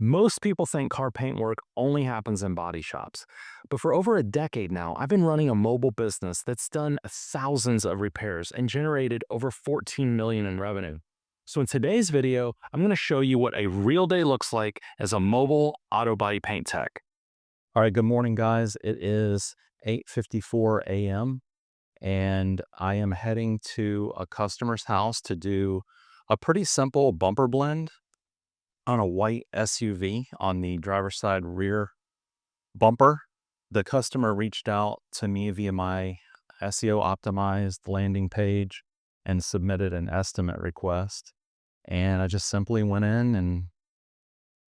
Most people think car paint work only happens in body shops. But for over a decade now, I've been running a mobile business that's done thousands of repairs and generated over 14 million in revenue. So in today's video, I'm going to show you what a real day looks like as a mobile auto body paint tech. All right, good morning guys. It is 8:54 a.m. and I am heading to a customer's house to do a pretty simple bumper blend on a white SUV on the driver's side rear bumper. The customer reached out to me via my SEO optimized landing page and submitted an estimate request. And I just simply went in and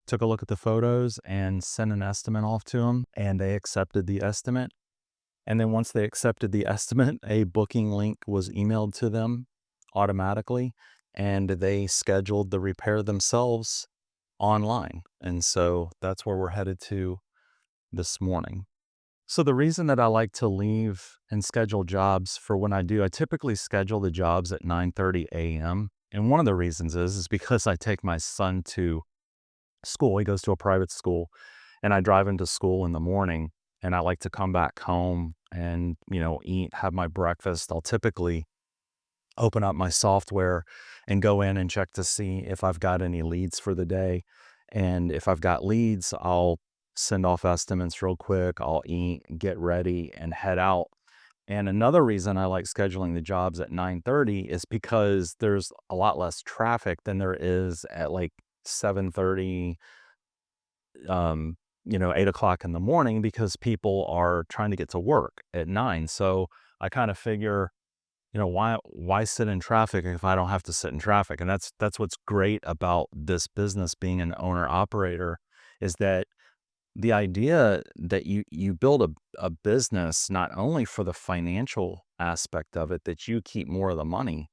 took a look at the photos and sent an estimate off to them, and they accepted the estimate. And then once they accepted the estimate, a booking link was emailed to them automatically, and they scheduled the repair themselves online. And so that's where we're headed to this morning. So the reason that I like to leave and schedule jobs for when I do, I typically schedule the jobs at 9:30 a.m. And one of the reasons is because I take my son to school. He goes to a private school, and I drive him to school in the morning, and I like to come back home and, eat, have my breakfast. I'll typically open up my software and go in and check to see if I've got any leads for the day. And if I've got leads, I'll send off estimates real quick. I'll eat, get ready, and head out. And another reason I like scheduling the jobs at 9:30 is because there's a lot less traffic than there is at like 7:30, 8 o'clock in the morning, because people are trying to get to work at 9. So I kind of figure, why sit in traffic if I don't have to sit in traffic? And that's what's great about this business being an owner operator, is that the idea that you build a business not only for the financial aspect of it, that you keep more of the money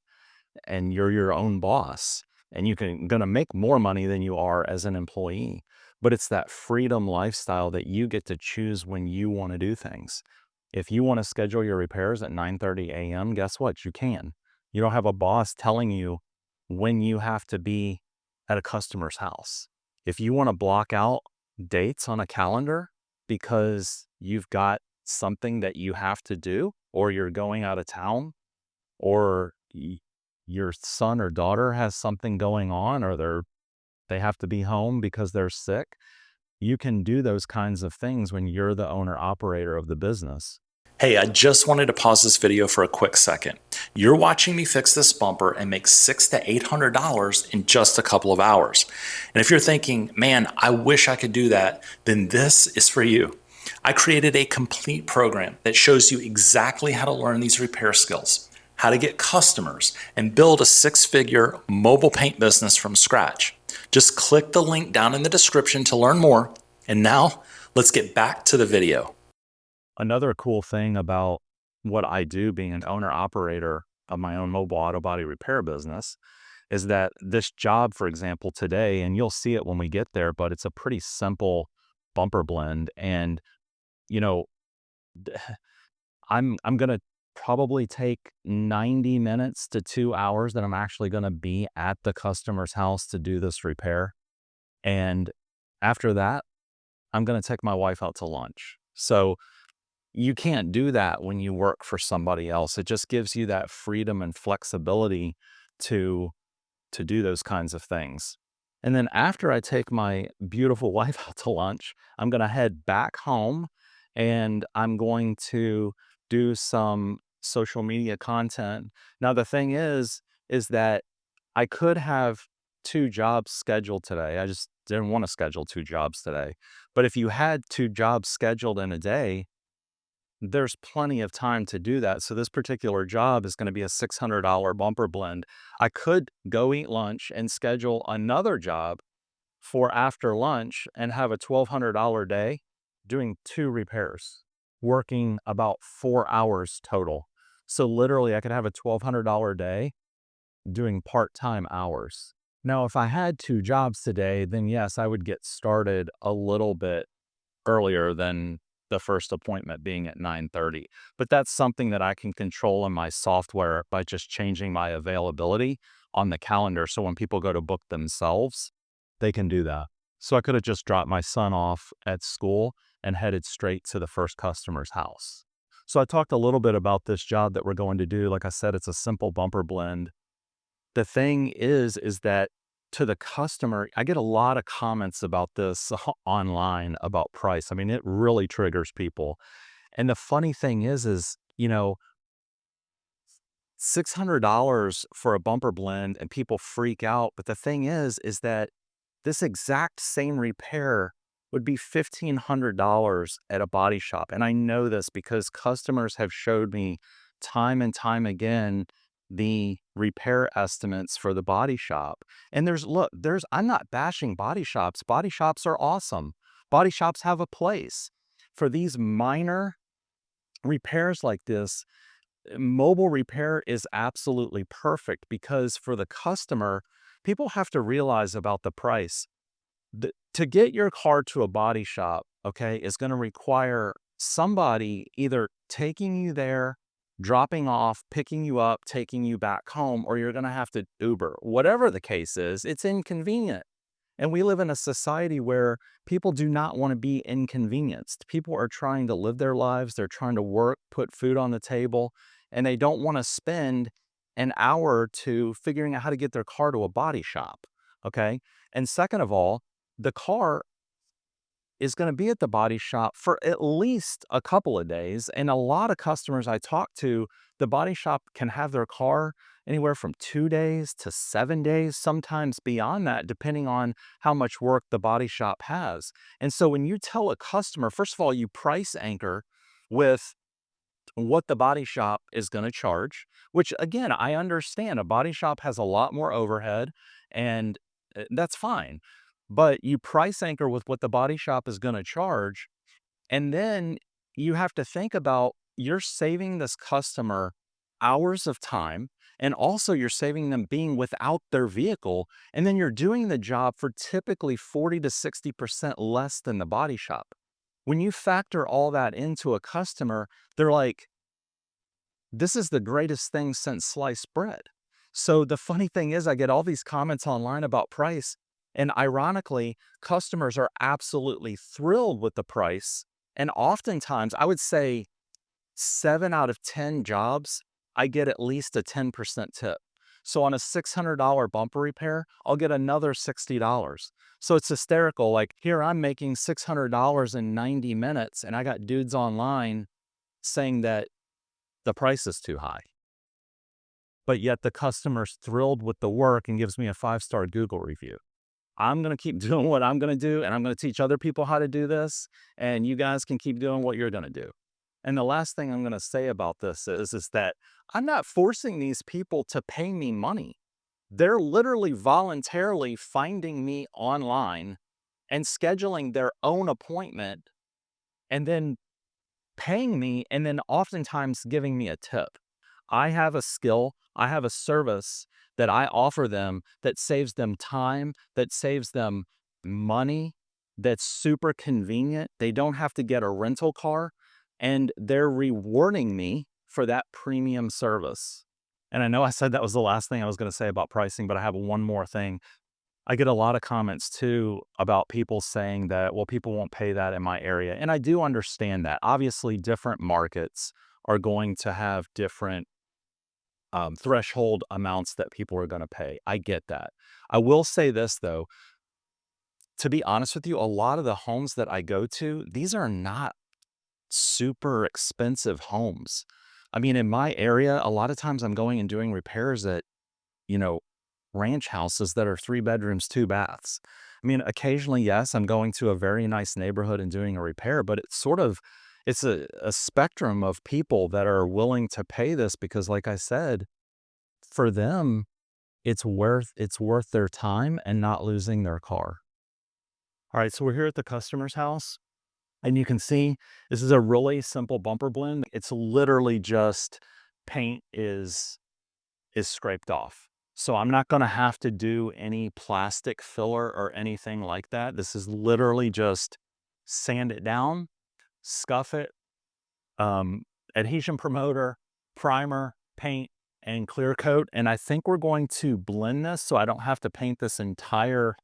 and you're your own boss and gonna make more money than you are as an employee, but it's that freedom lifestyle that you get to choose when you want to do things. If you want to schedule your repairs at 9:30 a.m., guess what? You can. You don't have a boss telling you when you have to be at a customer's house. If you want to block out dates on a calendar because you've got something that you have to do, or you're going out of town, or your son or daughter has something going on, or they have to be home because they're sick, you can do those kinds of things when you're the owner operator of the business. Hey, I just wanted to pause this video for a quick second. You're watching me fix this bumper and make $600 to $800 in just a couple of hours. And if you're thinking, man, I wish I could do that, then this is for you. I created a complete program that shows you exactly how to learn these repair skills, how to get customers, and build a six-figure mobile paint business from scratch. Just click the link down in the description to learn more. And now let's get back to the video. Another cool thing about what I do, being an owner operator of my own mobile auto body repair business, is that this job, for example, today, and you'll see it when we get there, but it's a pretty simple bumper blend. And, you know, I'm going to probably take 90 minutes to 2 hours that I'm actually going to be at the customer's house to do this repair. And after that, I'm going to take my wife out to lunch. So you can't do that when you work for somebody else. It just gives you that freedom and flexibility to do those kinds of things. And then after I take my beautiful wife out to lunch, I'm going to head back home, and I'm going to do some social media content. Now, the thing is that I could have two jobs scheduled today. I just didn't want to schedule two jobs today. But if you had two jobs scheduled in a day, there's plenty of time to do that. So this particular job is going to be a $600 bumper blend. I could go eat lunch and schedule another job for after lunch and have a $1,200 day doing two repairs, working about 4 hours total. So literally I could have a $1,200 day doing part-time hours. Now, if I had two jobs today, then yes, I would get started a little bit earlier than the first appointment being at 9:30. But that's something that I can control in my software by just changing my availability on the calendar. So when people go to book themselves, they can do that. So I could have just dropped my son off at school and headed straight to the first customer's house. So I talked a little bit about this job that we're going to do. Like I said, it's a simple bumper blend. The thing is that to the customer, I get a lot of comments about this online about price. I mean, it really triggers people. And the funny thing is, $600 for a bumper blend and people freak out. But the thing is that this exact same repair would be $1,500 at a body shop. And I know this because customers have showed me time and time again the repair estimates for the body shop. And I'm not bashing body shops. Body shops are awesome. Body shops have a place. For these minor repairs like this, mobile repair is absolutely perfect because for the customer, people have to realize about the price. To get your car to a body shop, okay, is going to require somebody either taking you there, dropping off, picking you up, taking you back home, or you're going to have to Uber. Whatever the case is, it's inconvenient. And we live in a society where people do not want to be inconvenienced. People are trying to live their lives, they're trying to work, put food on the table, and they don't want to spend an hour or two figuring out how to get their car to a body shop. Okay. And second of all, the car is going to be at the body shop for at least a couple of days. And a lot of customers I talk to, the body shop can have their car anywhere from 2 days to 7 days, sometimes beyond that, depending on how much work the body shop has. And so when you tell a customer, first of all, you price anchor with what the body shop is going to charge, which again, I understand a body shop has a lot more overhead and that's fine. But you price anchor with what the body shop is going to charge. And then you have to think about you're saving this customer hours of time. And also, you're saving them being without their vehicle. And then you're doing the job for typically 40 to 60% less than the body shop. When you factor all that into a customer, they're like, this is the greatest thing since sliced bread. So the funny thing is, I get all these comments online about price. And ironically, customers are absolutely thrilled with the price. And oftentimes, I would say 7 out of 10 jobs, I get at least a 10% tip. So on a $600 bumper repair, I'll get another $60. So it's hysterical. Like here, I'm making $600 in 90 minutes, and I got dudes online saying that the price is too high. But yet the customer's thrilled with the work and gives me a 5-star Google review. I'm going to keep doing what I'm going to do, and I'm going to teach other people how to do this, and you guys can keep doing what you're going to do. And the last thing I'm going to say about this is that I'm not forcing these people to pay me money. They're literally voluntarily finding me online and scheduling their own appointment and then paying me and then oftentimes giving me a tip. I have a skill, I have a service that I offer them that saves them time, that saves them money, that's super convenient. They don't have to get a rental car, and they're rewarding me for that premium service. And I know I said that was the last thing I was going to say about pricing, but I have one more thing. I get a lot of comments too about people saying that, well, people won't pay that in my area. And I do understand that. Obviously, different markets are going to have different threshold amounts that people are going to pay. I get that. I will say this though, to be honest with you, a lot of the homes that I go to, these are not super expensive homes. I mean, in my area, a lot of times I'm going and doing repairs at, you know, ranch houses that are 3 bedrooms, 2 baths. I mean, occasionally, yes, I'm going to a very nice neighborhood and doing a repair, but it's a spectrum of people that are willing to pay this because, like I said, for them, it's worth their time and not losing their car. All right, so we're here at the customer's house, and you can see this is a really simple bumper blend. It's literally just paint is scraped off. So I'm not going to have to do any plastic filler or anything like that. This is literally just sand it down, scuff it, um, adhesion promoter, primer, paint, and clear coat. And I think we're going to blend this so I don't have to paint this entire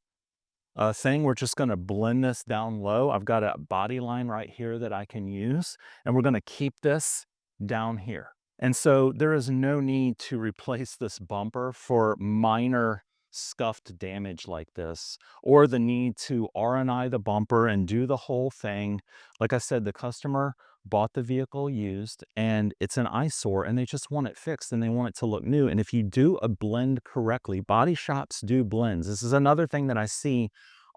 thing. We're just going to blend this down low. I've got a body line right here that I can use, and we're going to keep this down here. And so there is no need to replace this bumper for minor scuffed damage like this, or the need to RNI the bumper and do the whole thing. Like I said, the customer bought the vehicle used and it's an eyesore and they just want it fixed and they want it to look new. And if you do a blend correctly, body shops do blends. This is another thing that I see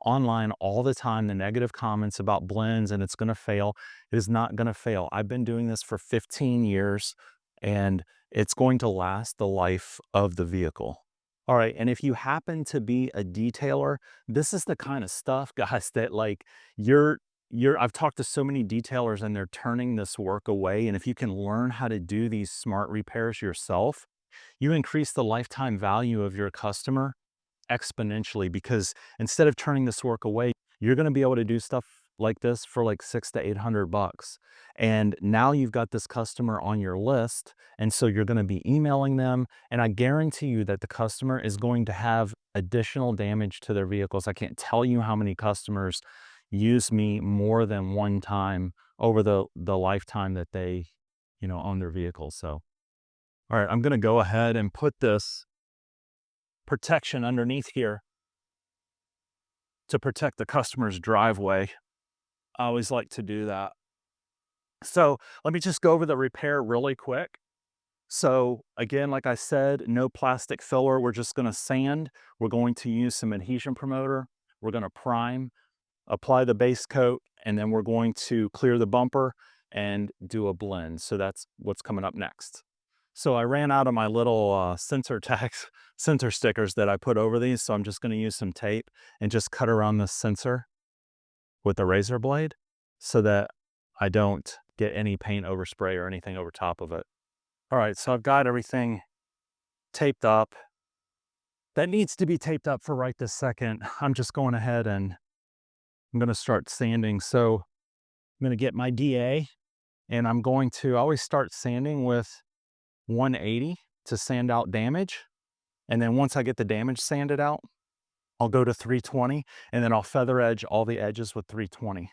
online all the time, the negative comments about blends and it's going to fail. It is not going to fail. I've been doing this for 15 years and it's going to last the life of the vehicle. All right, and if you happen to be a detailer, this is the kind of stuff, guys, that like I've talked to so many detailers and they're turning this work away. And if you can learn how to do these smart repairs yourself, you increase the lifetime value of your customer exponentially, because instead of turning this work away, you're going to be able to do stuff like this for like $600 to $800. And now you've got this customer on your list. And so you're going to be emailing them. And I guarantee you that the customer is going to have additional damage to their vehicles. I can't tell you how many customers use me more than one time over the lifetime that they, own their vehicles. So, all right, I'm going to go ahead and put this protection underneath here to protect the customer's driveway. I always like to do that. So let me just go over the repair really quick. So again, like I said, no plastic filler. We're just going to sand. We're going to use some adhesion promoter. We're going to prime, apply the base coat, and then we're going to clear the bumper and do a blend. So that's what's coming up next. So I ran out of my little sensor stickers that I put over these. So I'm just going to use some tape and just cut around the sensor with the razor blade so that I don't get any paint overspray or anything over top of it. All right, so I've got everything taped up. That needs to be taped up for right this second. I'm just going ahead and I'm going to start sanding. So I'm going to get my DA and I'm going to always start sanding with 180 to sand out damage. And then once I get the damage sanded out, I'll go to 320 and then I'll feather edge all the edges with 320.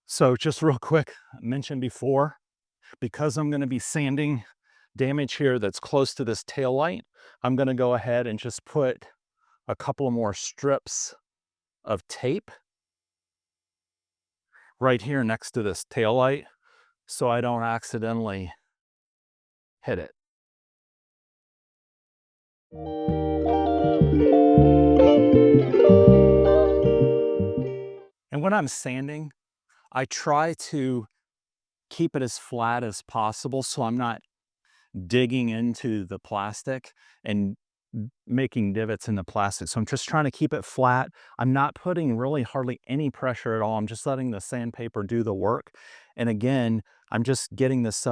So just real quick, I mentioned before, because I'm going to be sanding damage here that's close to this tail light, I'm going to go ahead and just put a couple of more strips of tape right here next to this tail light so I don't accidentally hit it. And when I'm sanding, I try to keep it as flat as possible so I'm not digging into the plastic and making divots in the plastic. So I'm just trying to keep it flat. I'm not putting really hardly any pressure at all. I'm just letting the sandpaper do the work. And again, I'm just getting this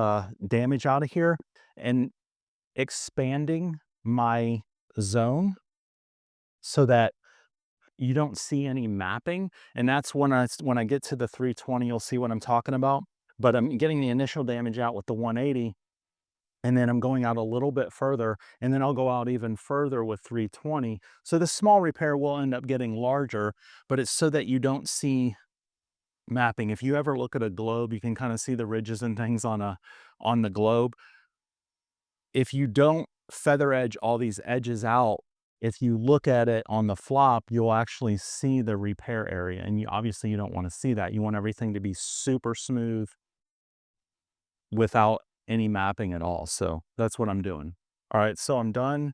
damage out of here and expanding my zone so that you don't see any mapping. And that's when I get to the 320, you'll see what I'm talking about. But I'm getting the initial damage out with the 180. And then I'm going out a little bit further, and then I'll go out even further with 320. So the small repair will end up getting larger, but it's so that you don't see mapping. If you ever look at a globe, you can kind of see the ridges and things on the globe. If you don't feather edge all these edges out, if you look at it on the flop, you'll actually see the repair area. And obviously you don't want to see that. You want everything to be super smooth without any mapping at all. So that's what I'm doing. All right, so I'm done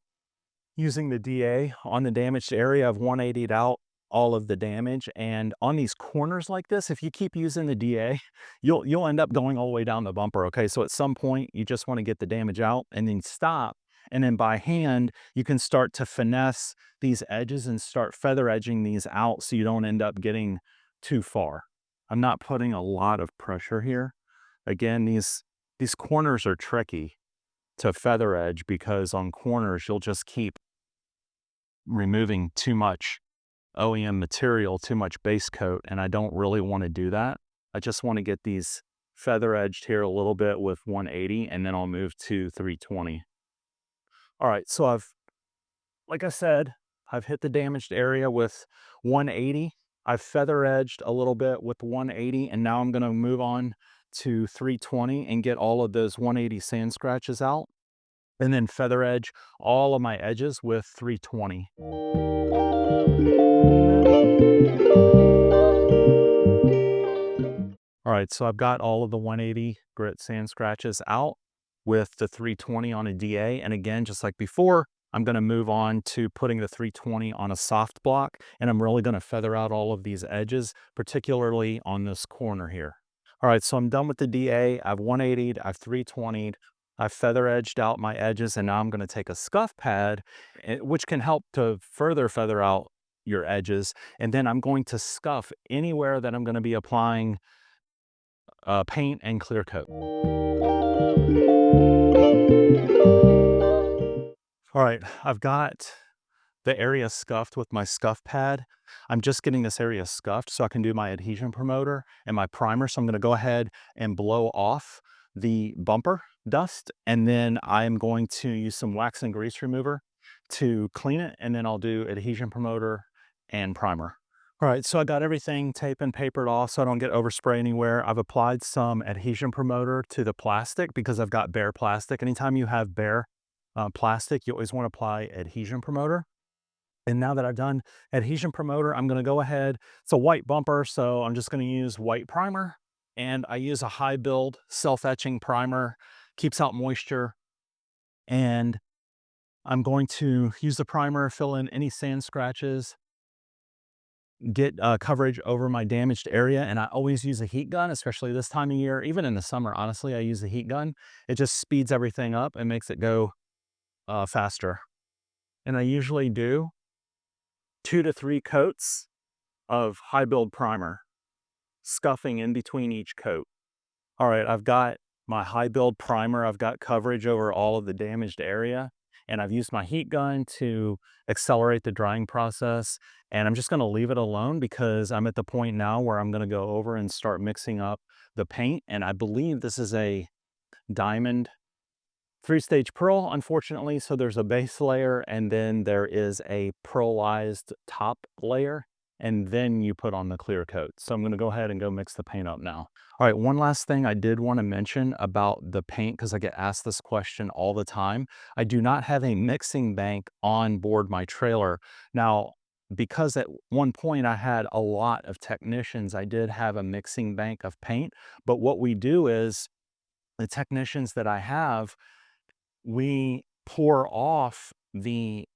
using the DA on the damaged area. I've 180'd out all of the damage. And on these corners like this, if you keep using the DA, you'll end up going all the way down the bumper. Okay, so at some point you just want to get the damage out and then stop. And then by hand, you can start to finesse these edges and start feather edging these out so you don't end up getting too far. I'm not putting a lot of pressure here. Again, these corners are tricky to feather edge because on corners, you'll just keep removing too much OEM material, too much base coat, and I don't really want to do that. I just want to get these feather edged here a little bit with 180, and then I'll move to 320. All right, so like I said, I've hit the damaged area with 180. I've feather edged a little bit with 180, and now I'm gonna move on to 320 and get all of those 180 sand scratches out, and then feather edge all of my edges with 320. All right, so I've got all of the 180 grit sand scratches out with the 320 on a DA. And again, just like before, I'm gonna move on to putting the 320 on a soft block, and I'm really gonna feather out all of these edges, particularly on this corner here. All right, so I'm done with the DA. I've 180'd, I've 320'd, I've feather edged out my edges, and now I'm gonna take a scuff pad, which can help to further feather out your edges. And then I'm going to scuff anywhere that I'm gonna be applying paint and clear coat. All right, I've got the area scuffed with my scuff pad. I'm just getting this area scuffed so I can do my adhesion promoter and my primer. So I'm gonna go ahead and blow off the bumper dust, and then I'm going to use some wax and grease remover to clean it, and then I'll do adhesion promoter and primer. All right, so I got everything tape and papered off so I don't get overspray anywhere. I've applied some adhesion promoter to the plastic because I've got bare plastic. Anytime you have bare plastic, you always want to apply adhesion promoter. And now that I've done adhesion promoter, I'm gonna go ahead. It's a white bumper, so I'm just gonna use white primer. And I use a high build self-etching primer, keeps out moisture. And I'm going to use the primer, fill in any sand scratches, get coverage over my damaged area. And I always use a heat gun, especially this time of year. Even in the summer, honestly, I use the heat gun. It just speeds everything up and makes it go faster. And I usually do 2 to 3 coats of high build primer, scuffing in between each coat. All right, I've got my high build primer. I've got coverage over all of the damaged area, and I've used my heat gun to accelerate the drying process. And I'm just gonna leave it alone because I'm at the point now where I'm gonna go over and start mixing up the paint. And I believe this is a diamond 3-stage pearl, unfortunately. So there's a base layer, and then there is a pearlized top layer, and then you put on the clear coat. So I'm gonna go ahead and go mix the paint up now. All right, one last thing I did wanna mention about the paint, because I get asked this question all the time. I do not have a mixing bank on board my trailer. Now, because at one point I had a lot of technicians, I did have a mixing bank of paint. But what we do is, the technicians that I have, we pour off the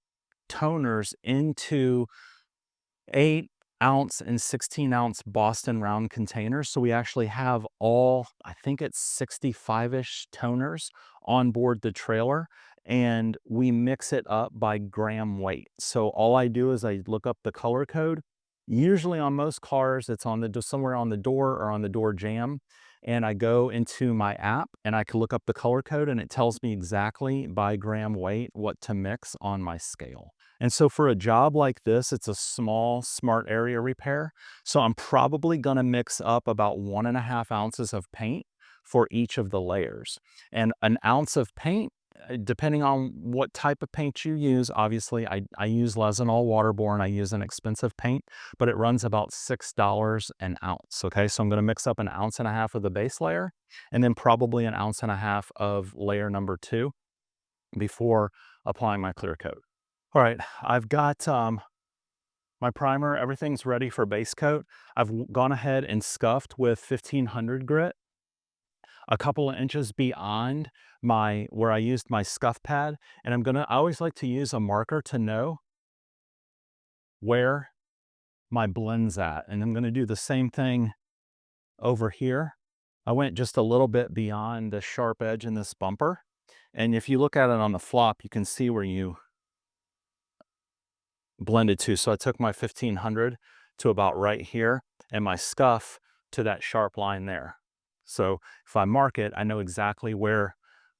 toners into 8-ounce and 16-ounce Boston round containers. So we actually have all, I think it's 65-ish toners on board the trailer, and we mix it up by gram weight. So all I do is I look up the color code. Usually on most cars, it's on the somewhere on the door or on the door jamb. And I go into my app and I can look up the color code, and it tells me exactly by gram weight what to mix on my scale. And so for a job like this, it's a small, smart area repair. So I'm probably gonna mix up about 1.5 ounces of paint for each of the layers. And an ounce of paint, depending on what type of paint you use, obviously I use Lesinol waterborne, I use an expensive paint, but it runs about $6 an ounce, okay? So I'm gonna mix up 1.5 ounces of the base layer, and then probably 1.5 ounces of layer number 2 before applying my clear coat. All right, I've got my primer, everything's ready for base coat. I've gone ahead and scuffed with 1500 grit a couple of inches beyond where I used my scuff pad. And I always like to use a marker to know where my blend's at. And I'm gonna do the same thing over here. I went just a little bit beyond the sharp edge in this bumper. And if you look at it on the flop, you can see where you blended to. So I took my 1500 to about right here, and my scuff to that sharp line there. So if I mark it, I know exactly where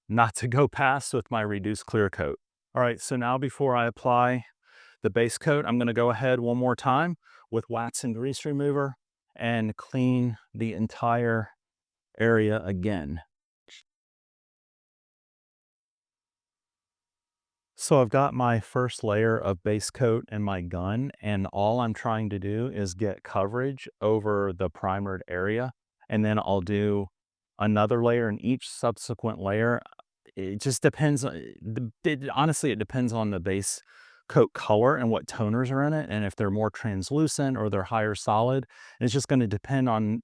not to go past with my reduced clear coat. All right, so now before I apply the base coat, I'm gonna go ahead one more time with wax and grease remover and clean the entire area again. So I've got my first layer of base coat in my gun, and all I'm trying to do is get coverage over the primered area. And then I'll do another layer in each subsequent layer. It just depends. Honestly, it depends on the base coat color and what toners are in it, and if they're more translucent or they're higher solid. And it's just going to depend on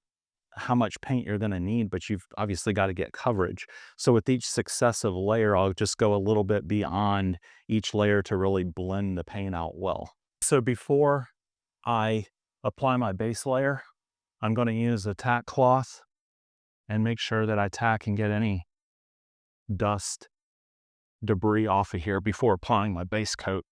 how much paint you're going to need, but you've obviously got to get coverage. So with each successive layer, I'll just go a little bit beyond each layer to really blend the paint out well. So before I apply my base layer, I'm going to use a tack cloth and make sure that I tack and get any dust, debris off of here before applying my base coat.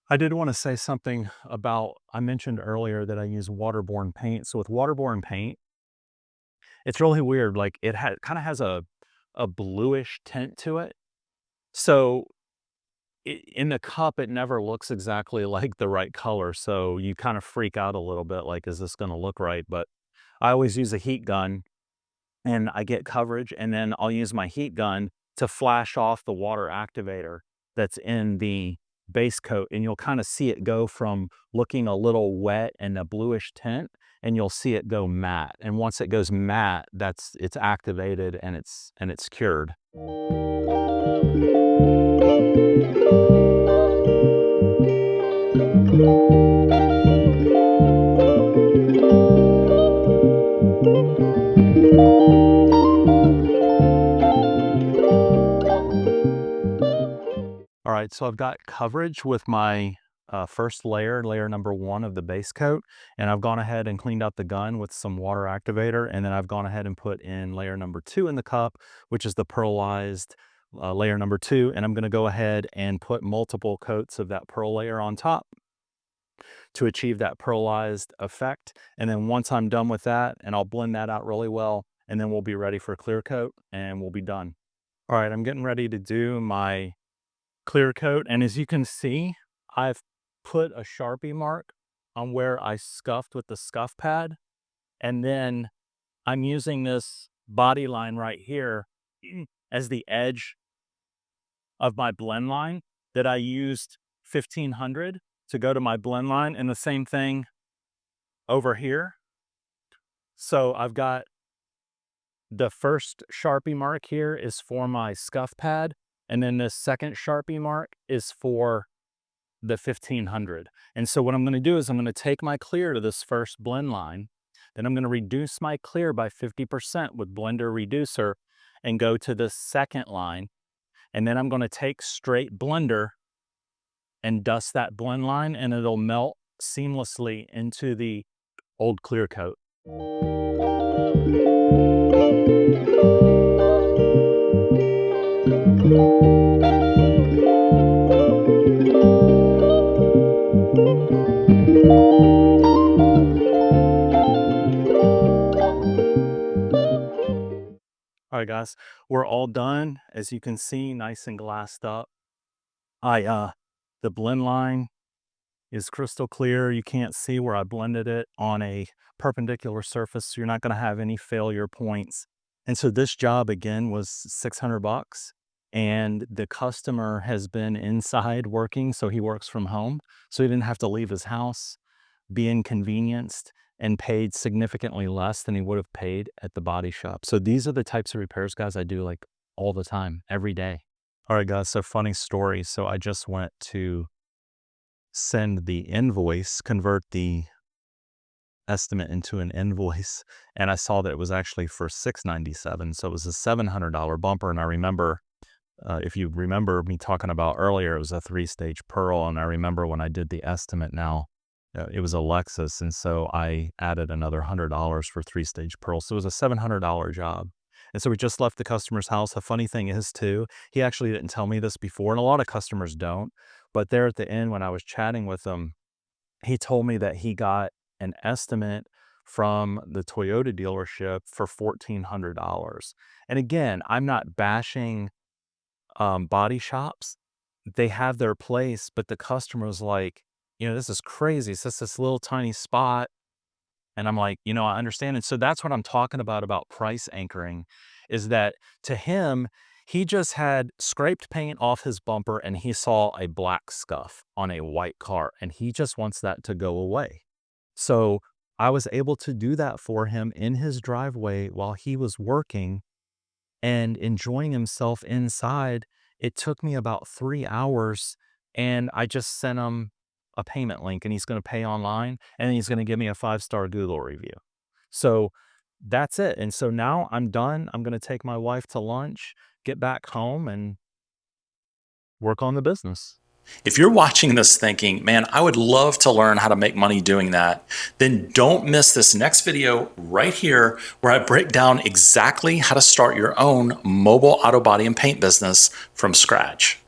I did want to say something about, I mentioned earlier that I use waterborne paint. So with waterborne paint, it's really weird. Like it kind of has a bluish tint to it. So in the cup, it never looks exactly like the right color. So you kind of freak out a little bit, like, is this going to look right? But I always use a heat gun and I get coverage, and then I'll use my heat gun to flash off the water activator that's in the base coat, and you'll kind of see it go from looking a little wet and a bluish tint, and you'll see it go matte. And once it goes matte, it's activated and it's cured. All right, so I've got coverage with my first layer, layer number 1 of the base coat, and I've gone ahead and cleaned out the gun with some water activator, and then I've gone ahead and put in layer number 2 in the cup, which is the pearlized layer number 2, and I'm gonna go ahead and put multiple coats of that pearl layer on top to achieve that pearlized effect. And then once I'm done with that, and I'll blend that out really well, and then we'll be ready for clear coat, and we'll be done. All right, I'm getting ready to do my clear coat, and as you can see, I've put a Sharpie mark on where I scuffed with the scuff pad, and then I'm using this body line right here as the edge of my blend line that I used 1500 to go to my blend line, and the same thing over here. So I've got the first Sharpie mark here is for my scuff pad, and then the second Sharpie mark is for the 1500. And so what I'm going to do is I'm going to take my clear to this first blend line, then I'm going to reduce my clear by 50% with blender reducer and go to the second line. And then I'm going to take straight blender and dust that blend line, and it'll melt seamlessly into the old clear coat. All right, guys, we're all done. As you can see, nice and glassed up. The blend line is crystal clear. You can't see where I blended it on a perpendicular surface, so you're not going to have any failure points. And so this job again was 600 bucks, and the customer has been inside working, so he works from home, so he didn't have to leave his house, be inconvenienced, and paid significantly less than he would have paid at the body shop. So these are the types of repairs, guys, I do like all the time, every day. All right, guys, so funny story. So I just went to send the invoice, convert the estimate into an invoice, and I saw that it was actually for $697. So it was a $700 bumper. And I remember, if you remember me talking about earlier, it was a 3-stage pearl. And I remember when I did the estimate now, it was a Lexus. And so I added another $100 for 3-stage pearl. So it was a $700 job. And so we just left the customer's house. The funny thing is too, he actually didn't tell me this before, and a lot of customers don't, but there at the end when I was chatting with him, he told me that he got an estimate from the Toyota dealership for $1,400. And again, I'm not bashing body shops, they have their place, but the customer's like, this is crazy. It's just this little tiny spot. And I'm like, I understand. And so that's what I'm talking about price anchoring is that to him, he just had scraped paint off his bumper and he saw a black scuff on a white car and he just wants that to go away. So I was able to do that for him in his driveway while he was working and enjoying himself inside. It took me about 3 hours and I just sent him a payment link and he's going to pay online and he's going to give me a 5-star Google review. So that's it. And so now I'm done. I'm going to take my wife to lunch, get back home and work on the business. If you're watching this thinking, man, I would love to learn how to make money doing that, then don't miss this next video right here where I break down exactly how to start your own mobile auto body and paint business from scratch.